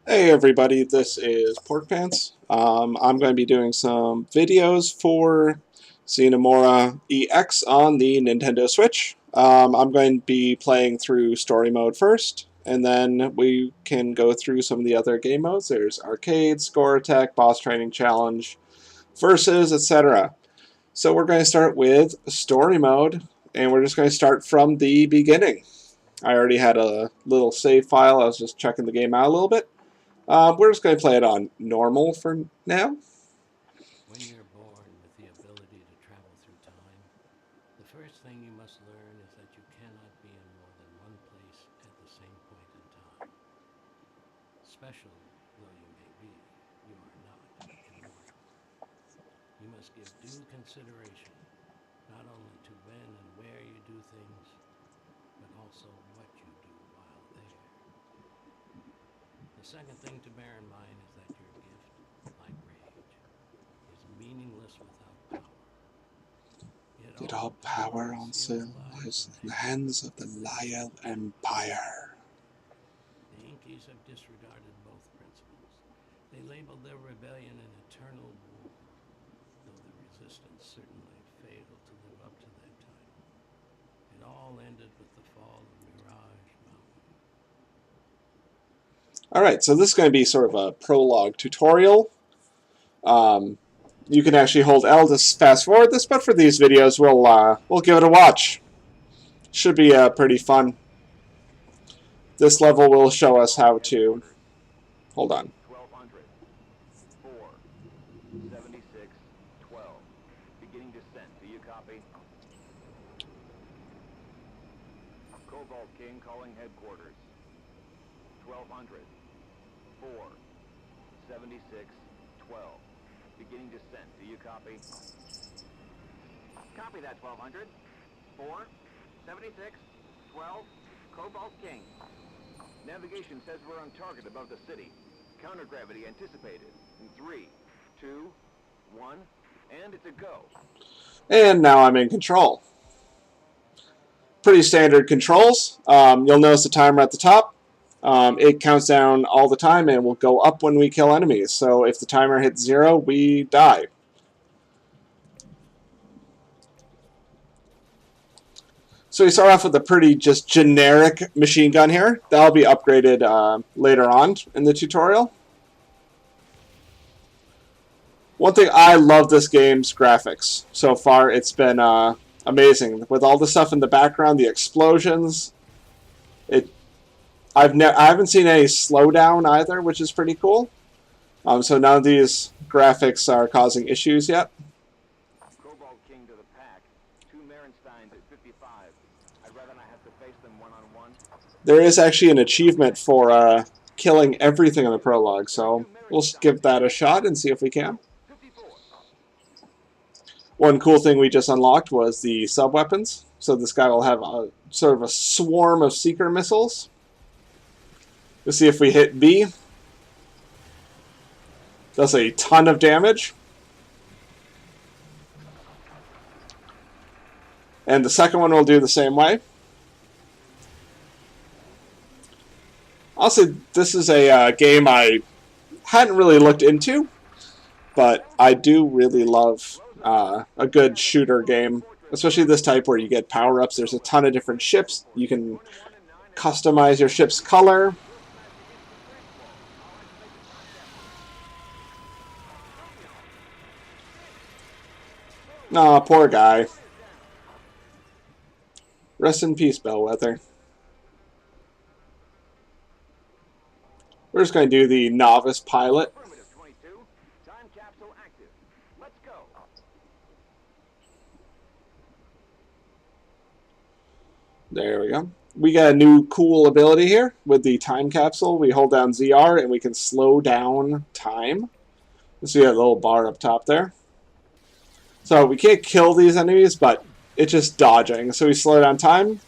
Hey everybody, this is Pork Pants. I'm going to be doing some videos for Sine Mora EX on the Nintendo Switch. I'm going to be playing through story mode first, and then we can go through some of the other game modes. There's arcade, score attack, boss training challenge, versus, etc. So we're going to start with story mode, and we're just going to start from the beginning. I already had a little save file. I was just checking the game out a little bit. We're just going to play it on normal for now. When you're born with the ability to travel through time, the first thing you must learn is that you cannot be in more than one place at the same point in time. Special though you may be, you are not immortal. You must give due consideration not only to when and where you do things, but also what you do while there. The second thing to bear in mind is that your gift, like rage, is meaningless without power. Yet all power on Sil lies in the hands of the Lyell Empire. The Inkies have disregarded both principles. They labeled their rebellion an eternal war, though the resistance certainly failed to live up to that title. It all ended with the fall of Mirage Mountain. Alright, so this is going to be sort of a prologue tutorial. You can actually hold L to fast forward this, but for these videos, we'll give it a watch. Should be pretty fun. This level will show us how to... Hold on. 1200. 4. 76. 12. Beginning descent. Do you copy? Cobalt King calling headquarters. 1200. 4. 76. 12. Beginning descent. Do you copy? Copy that, 1200. 4. 76. 12. Cobalt King. Navigation says we're on target above the city. Counter-gravity anticipated. In 3, 2, 1, and it's a go. And now I'm in control. Pretty standard controls. You'll notice the timer at the top. It counts down all the time and will go up when we kill enemies. So if the timer hits 0, we die. So we start off with a pretty just generic machine gun here. That'll be upgraded later on in the tutorial. One thing, I love this game's graphics. So far it's been amazing. With all the stuff in the background, the explosions. I haven't seen any slowdown either, which is pretty cool. So none of these graphics are causing issues yet. Cobalt King to the pack. 2 Merensteins at 55. I'd rather not have to face them one-on-one. There is actually an achievement for killing everything in the prologue, so we'll give that a shot and see if we can. 54. One cool thing we just unlocked was the sub-weapons. So this guy will have a sort of a swarm of seeker missiles. Let's see if we hit B. Does a ton of damage. And the second one will do the same way. Also, this is a game I hadn't really looked into, but I do really love a good shooter game, especially this type where you get power-ups. There's a ton of different ships. You can customize your ship's color. Aw, poor guy. Rest in peace, Bellwether. We're just going to do the novice pilot. Affirmative, 22. Time capsule active. Let's go. There we go. We got a new cool ability here with the time capsule. We hold down ZR and we can slow down time. So you have the little bar up top there. So we can't kill these enemies, but it's just dodging. So we slow down time.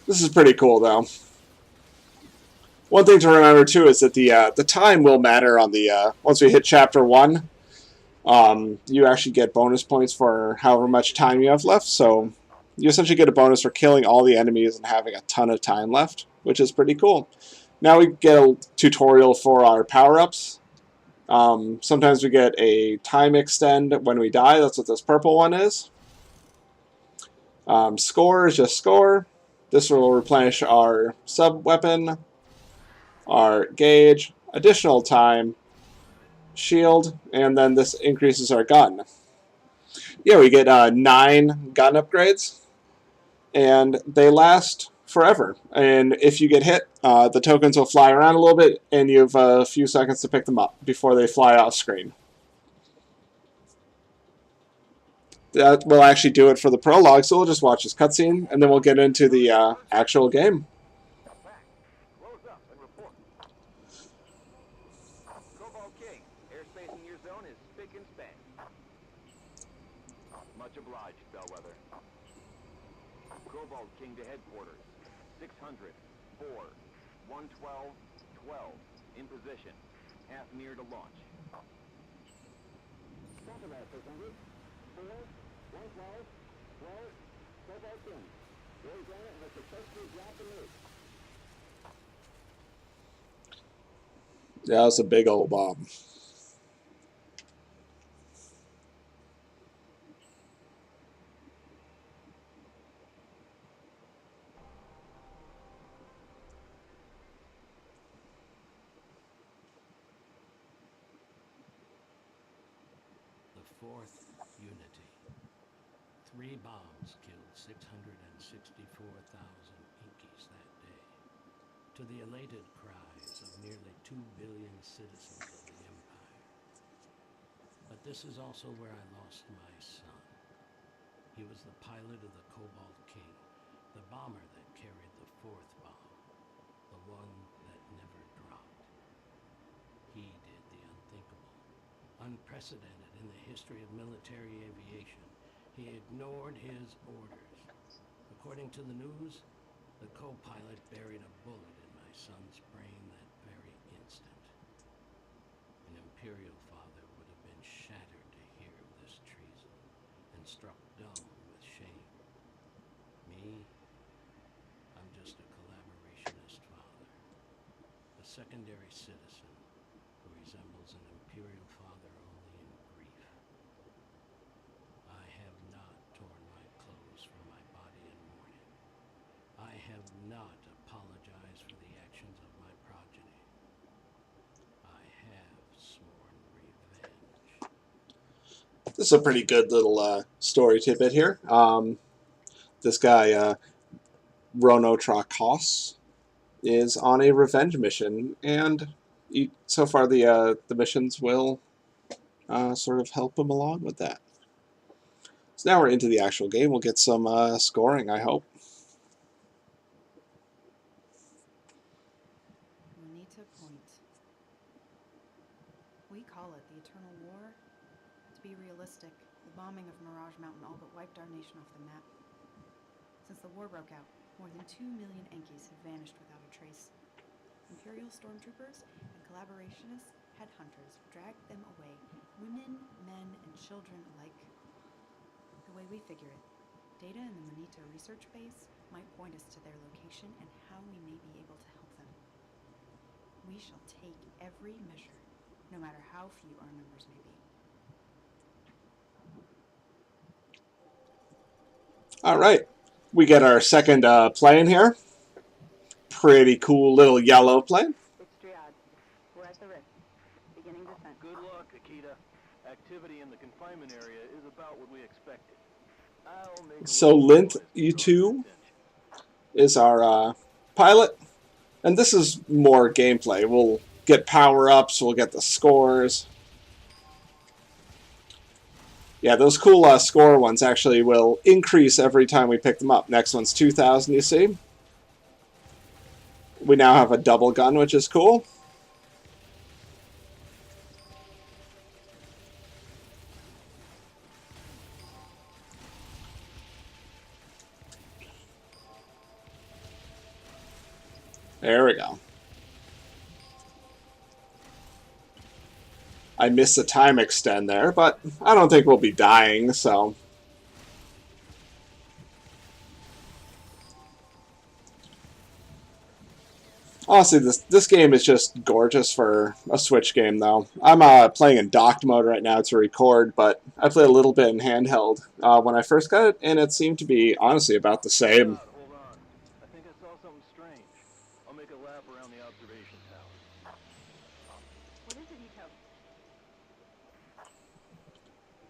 This is pretty cool, though. One thing to remember too is that the time will matter on the once we hit chapter 1. You actually get bonus points for however much time you have left. So you essentially get a bonus for killing all the enemies and having a ton of time left, which is pretty cool. Now we get a tutorial for our power-ups. Sometimes we get a time extend when we die. That's what this purple one is. Score is just score. This will replenish our sub-weapon, our gauge, additional time, shield, and then this increases our gun. Yeah, we get 9 gun upgrades, and they last forever. And if you get hit, the tokens will fly around a little bit, and you have a few seconds to pick them up before they fly off screen. That will actually do it for the prologue, so we'll just watch this cutscene, and then we'll get into the actual game. Close up and report. Cobalt King, airspace in your zone is spick and span. Much obliged, Bellwether. Cobalt King to headquarters. 600, 4, 112, 12. In position. Half near to launch. Talk about 600, 4, 112, 12. Cobalt King. Your zone has successfully dropped the nuke. Yeah, it's a big old bomb. The fourth Unity. 3 bombs killed 664,000 Inkies that day, to the elated cries of nearly 2 billion citizens of the Empire. But this is also where I lost my son. He was the pilot of the Cobalt King, the bomber that carried the 4th bomb, the one that never dropped. He did the unthinkable, unprecedented in the history of military aviation. He ignored his orders. According to the news, the co-pilot buried a bullet in my son's brain that very instant. An Imperial father would have been shattered to hear of this treason and struck dumb with shame. Me, I'm just a collaborationist father, a secondary citizen who resembles an Imperial father only in grief. I have not torn my clothes from my body in mourning. I have not apologized for the actions of my progeny. I have sworn revenge. This is a pretty good little story tidbit here. This guy, Rono Trakos, is on a revenge mission, and so far the missions will sort of help him along with that. So now we're into the actual game. We'll get some scoring, I hope. Moneta Point. We call it the Eternal War. To be realistic, the bombing of Mirage Mountain all but wiped our nation off the map. Since the war broke out, more than 2 million Enkies have vanished without a trace. Imperial stormtroopers and collaborationists, headhunters, dragged them away, women, men, and children alike. The way we figure it, data in the Moneta research base might point us to their location and how we may be able to help them. We shall take every measure, no matter how few our numbers may be. All right, we get our second plane here. Pretty cool little yellow plane. It's Triad. We're at the rift. Beginning descent. Good luck, Akita. Activity in the confinement area is about what we expected. I'll make a So little Lint noise to U2 draw attention. is our pilot, and this is more gameplay. We'll get power-ups, we'll get the scores. Yeah, those cool score ones actually will increase every time we pick them up. Next one's 2,000, you see. We now have a double gun, which is cool. There we go. I missed a time extend there, but I don't think we'll be dying, so... Honestly, this game is just gorgeous for a Switch game, though. I'm playing in docked mode right now to record, but I played a little bit in handheld when I first got it, and it seemed to be, honestly, about the same. Hold on. I think I saw something strange. I'll make a lap around the observation tower. What is it, Ito?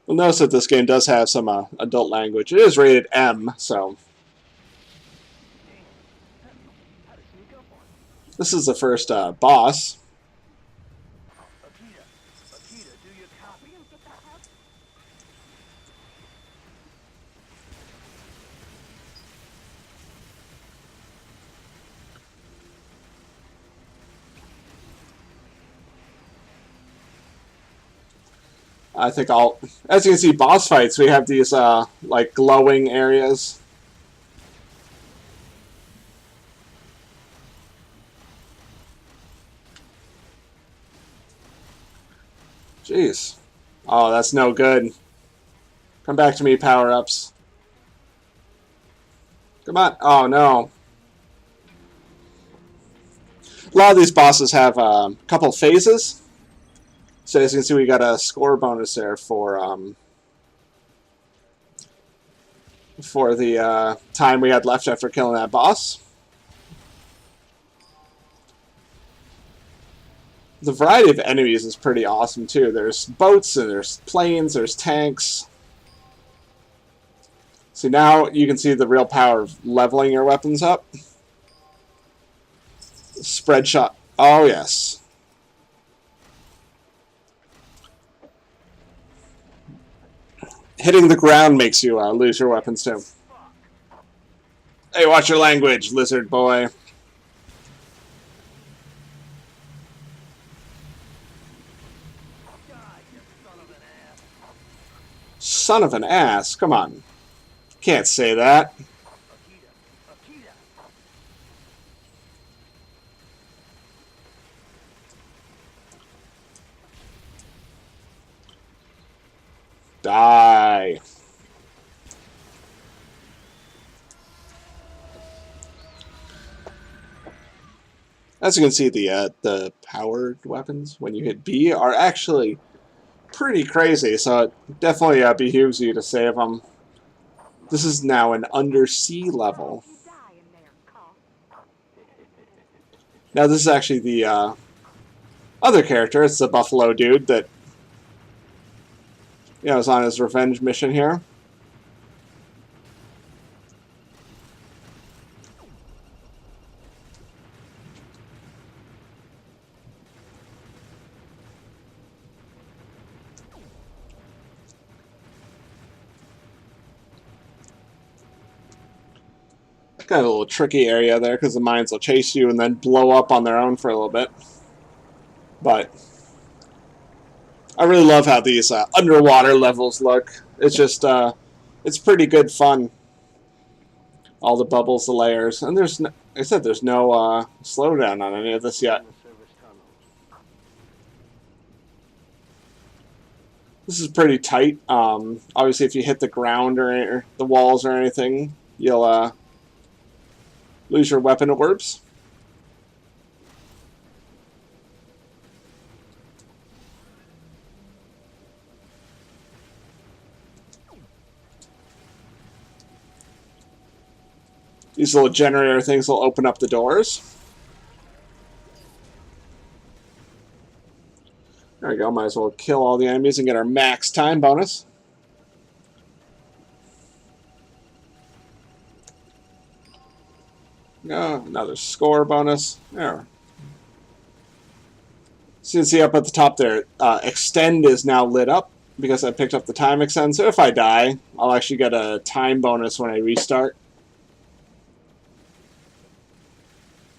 You'll notice that this game does have some adult language. It is rated M, so... How to sneak up on him? This is the first boss. Akita, do you copy? Get that help? I think I'll... As you can see, boss fights, we have these, like, glowing areas. Jeez. Oh, that's no good. Come back to me, power-ups. Come on. Oh, no. A lot of these bosses have a couple phases. So as you can see, we got a score bonus there for the time we had left after killing that boss. The variety of enemies is pretty awesome too. There's boats and there's planes, there's tanks. See, now you can see the real power of leveling your weapons up. Spread shot. Oh yes. Hitting the ground makes you lose your weapons too. Hey, watch your language, lizard boy. Son of an ass. Come on. Can't say that. Akita. Die. As you can see, the powered weapons, when you hit B, are actually pretty crazy, so it definitely behooves you to save them. This is now an undersea level. Now this is actually the other character. It's the buffalo dude that is on his revenge mission here. Got a little tricky area there because the mines will chase you and then blow up on their own for a little bit. But I really love how these underwater levels look. It's just, it's pretty good fun. All the bubbles, the layers, and there's, no, like I said, there's no slowdown on any of this yet. This is pretty tight. Obviously, if you hit the ground or the walls or anything, you'll lose your weapon orbs. These little generator things will open up the doors. There we go. Might as well kill all the enemies and get our max time bonus. Another score bonus. There. So you can see up at the top there, extend is now lit up because I picked up the time extend. So if I die, I'll actually get a time bonus when I restart.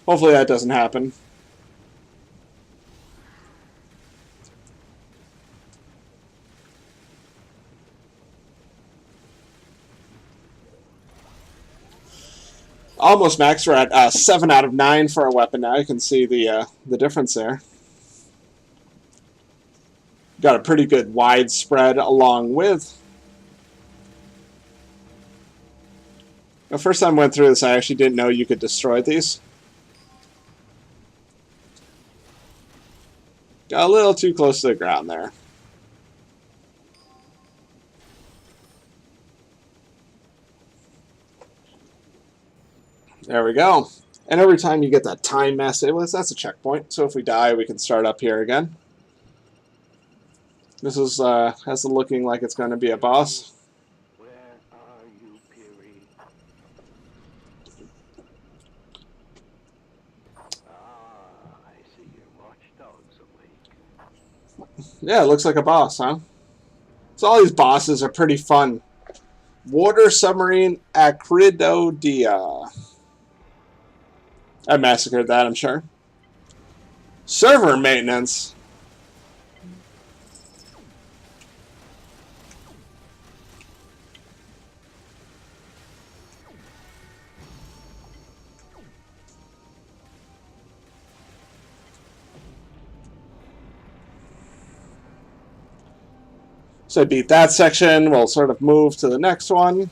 Hopefully that doesn't happen. Almost max. We're at 7 out of 9 for our weapon now. You can see the difference there. got a pretty good widespread along with. The first time I went through this, I actually didn't know you could destroy these. Got a little too close to the ground there. There we go. And every time you get that time message, that's a checkpoint. So if we die, we can start up here again. This is has it looking like it's going to be a boss. Where are you, Peary? Ah, I see your watchdogs awake. Yeah, it looks like a boss, huh? So all these bosses are pretty fun. Water submarine Acridodia. I massacred that, I'm sure. Server maintenance. So I beat that section. We'll sort of move to the next one.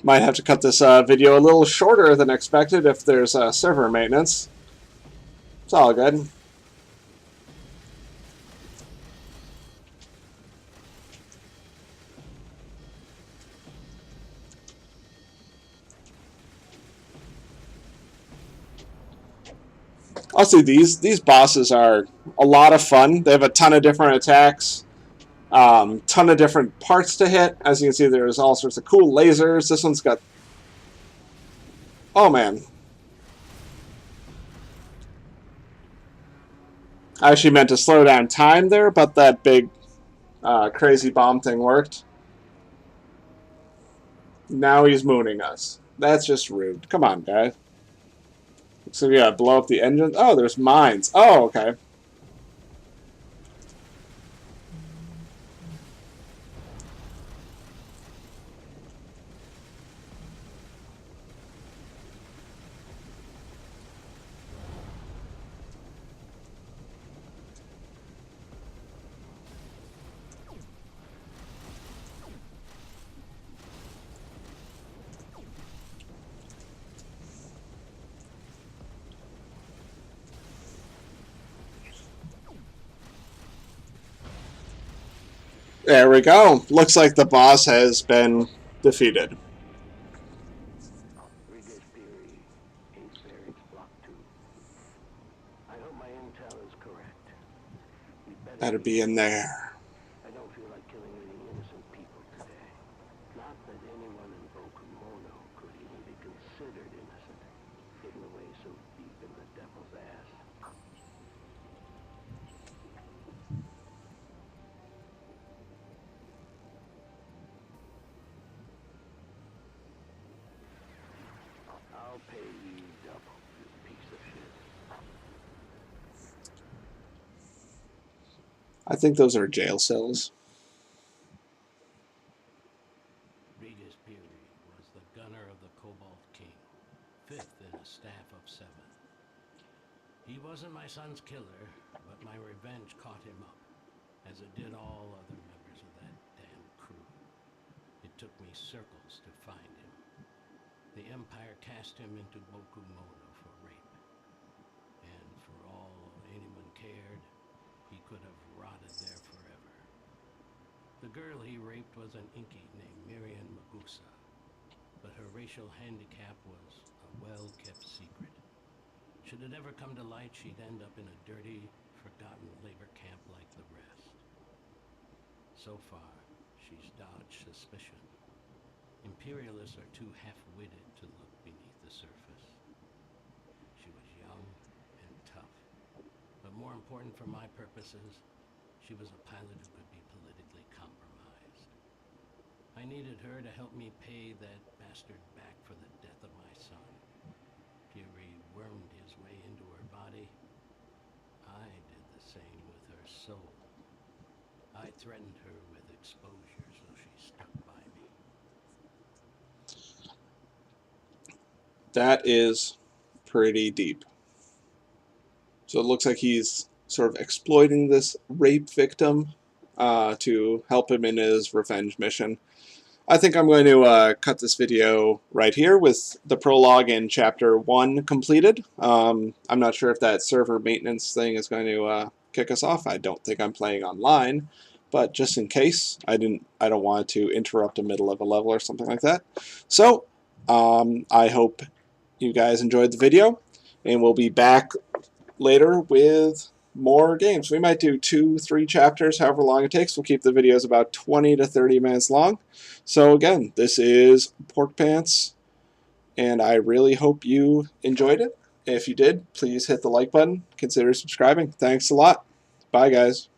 Might have to cut this video a little shorter than expected if there's server maintenance. It's all good. Also, these bosses are a lot of fun. They have a ton of different attacks, ton of different parts to hit. As you can see, there's all sorts of cool lasers. This one's got... Oh, man. I actually meant to slow down time there, but that big crazy bomb thing worked. Now he's mooning us. That's just rude. Come on, guys. So yeah, blow up the engine. Oh, there's mines. Oh, okay. There we go. Looks like the boss has been defeated. Regus Peary, Ace Barracks Block 2. I hope my intel is correct. We Better be in there. I don't feel like killing any innocent people today. Not that anyone in Bokumono could even be considered innocent, hidden away so deep in the devil's ass. I'll pay you double, you piece of shit. I think those are jail cells. Regus Peary was the gunner of the Cobalt King, 5th in a staff of 7. He wasn't my son's killer, but my revenge caught him up, as it did all other members of that damn crew. It took me circles to find him. The Empire cast him into Bokumono for rape. And for all anyone cared, he could have rotted there forever. The girl he raped was an Inky named Miriam Magusa, but her racial handicap was a well-kept secret. Should it ever come to light, she'd end up in a dirty, forgotten labor camp like the rest. So far, she's dodged suspicion. Imperialists are too half-witted to look beneath the surface. She was young and tough, but more important for my purposes, she was a pilot who could be politically compromised. I needed her to help me pay that bastard back for the death of my son. Fury wormed his way into her body. I did the same with her soul. I threatened her with exposure, so she stuck by me. That is pretty deep. So it looks like he's sort of exploiting this rape victim to help him in his revenge mission. I think I'm going to cut this video right here with the prologue and chapter 1 completed. I'm not sure if that server maintenance thing is going to kick us off. I don't think I'm playing online, but just in case, I don't want to interrupt the middle of a level or something like that. So I hope you guys enjoyed the video, and we'll be back later with more games. We might do 2-3 chapters, however long it takes. We'll keep the videos about 20 to 30 minutes long. So again, this is Pork Pants, and I really hope you enjoyed it. If you did, please hit the like button. Consider subscribing. Thanks a lot. Bye, guys.